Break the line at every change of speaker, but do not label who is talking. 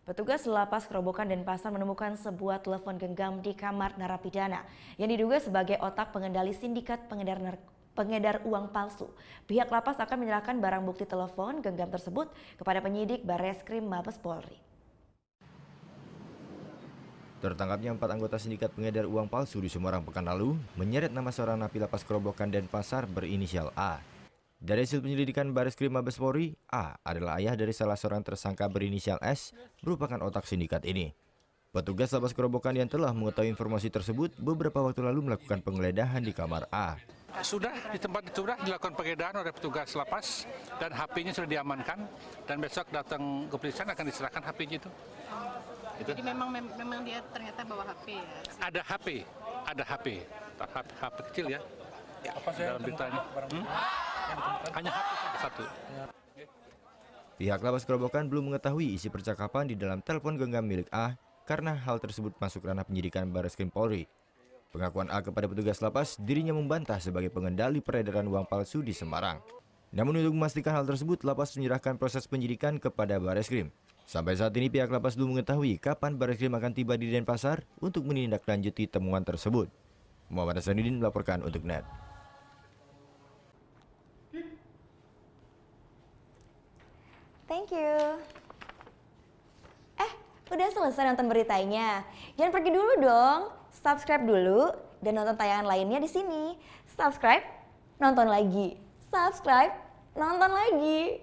Petugas Lapas Kerobokan Denpasar menemukan sebuah telepon genggam di kamar narapidana yang diduga sebagai otak pengendali sindikat pengedar uang palsu. Pihak lapas akan menyerahkan barang bukti telepon genggam tersebut kepada penyidik Barreskrim Mabes Polri.
Tertangkapnya 4 anggota sindikat pengedar uang palsu di Semarang pekan lalu menyeret nama seorang napi Lapas Kerobokan Denpasar berinisial A. Dari hasil penyelidikan Barreskrim Mabes Polri, A adalah ayah dari salah seorang tersangka berinisial S, merupakan otak sindikat ini. Petugas Lapas Kerobokan yang telah mengetahui informasi tersebut beberapa waktu lalu melakukan penggeledahan di kamar A.
Sudah di tempat itu sudah dilakukan penggeledahan oleh petugas lapas dan HP-nya sudah diamankan dan besok datang kepolisian akan diserahkan HP-nya itu.
Jadi memang dia ternyata bawa HP ya?
Ada HP kecil ya. Apa dalam beritanya? Hanya HP satu.
Pihak Lapas Kerobokan belum mengetahui isi percakapan di dalam telepon genggam milik A karena hal tersebut masuk ranah penyidikan Barreskrim Polri. Pengakuan A kepada petugas lapas, dirinya membantah sebagai pengendali peredaran uang palsu di Semarang. Namun untuk memastikan hal tersebut, lapas menyerahkan proses penyidikan kepada Barreskrim. Sampai saat ini pihak lapas belum mengetahui kapan Barreskrim akan tiba di Denpasar untuk menindaklanjuti temuan tersebut. Muhammad Hasanuddin melaporkan untuk NET.
Thank you. Udah selesai nonton beritanya? Jangan pergi dulu dong. Subscribe dulu dan nonton tayangan lainnya di sini. Subscribe, nonton lagi. Subscribe, nonton lagi.